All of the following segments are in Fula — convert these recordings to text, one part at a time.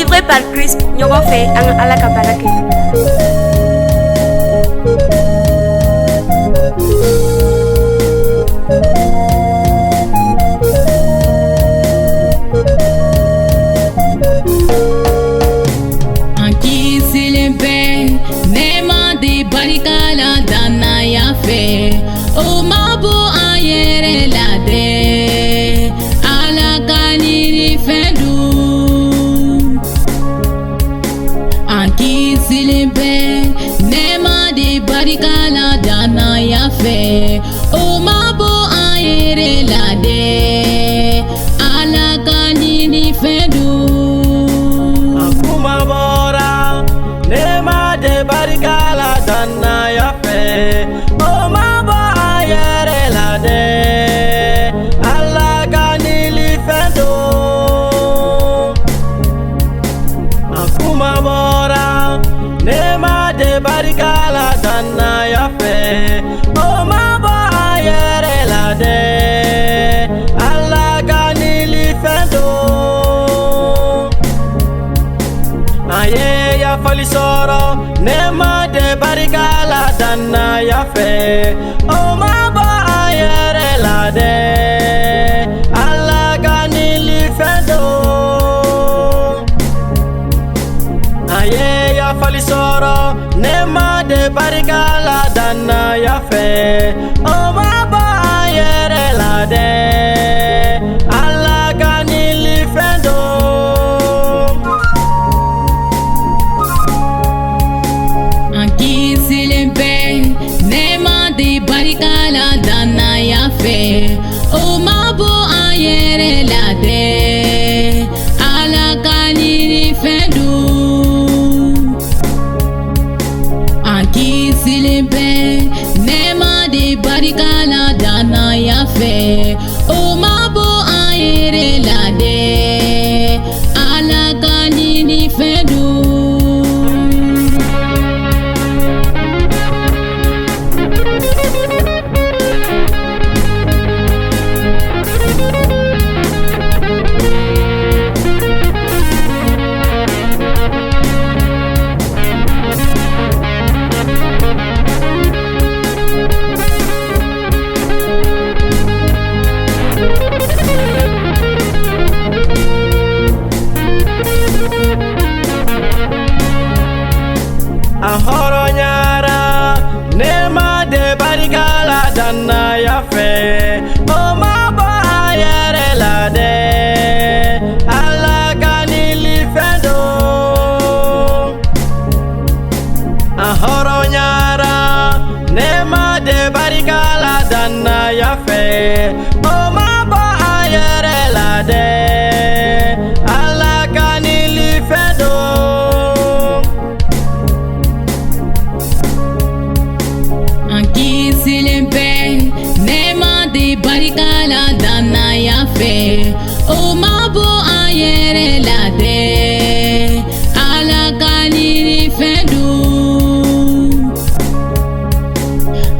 Délivré par Christ, Nyogo fait un alakabalake. Barikala dana ya fe o mabo ayere lade ala kanini fedu anki silimbe nema di barikala dana ya fe o mabo ayere lade ala kanini fedu akuma bora nema de barikala dana ya fe o mabo ayere lade alla kanili fedo akuma bora nema de barikala dana ya fe o mabo ayere lade alla kanili fedo aye ya fali soro nema de barikala dana ya fe o mabo ayere lade alla kanili fedo aye ya fali soro nema de barikala dana ya fe o mabo ayere lade alla kanili fedo barikala dana ya fe o mabo ayere lade ala kanini fedu anki silimbe nema di barikala dana ya fe o mabo ayere lade ala kanini fedu ahoro nyara nema de barikala dana ya fe o mabo ayere lade alla kanili fedo ahoro nyara nema de barikala dana ya fe o mabo ayere lade alla kanili fedo silimbe nema di barikala dana ya fe o mabo ayere lade ala kanini fedu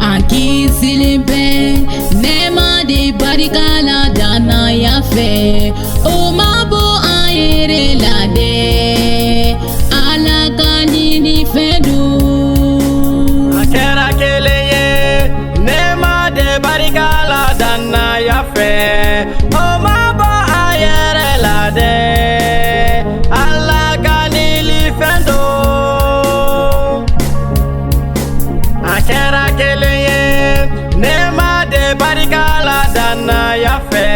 anki silimbe nema di barikala dana ya fe o mabo ayere lade ala kanini fedu akera keleye nema de barikala dana ya fe o mabo ayere lade alla kanili fedo akera keleye nema de barikala dana ya fe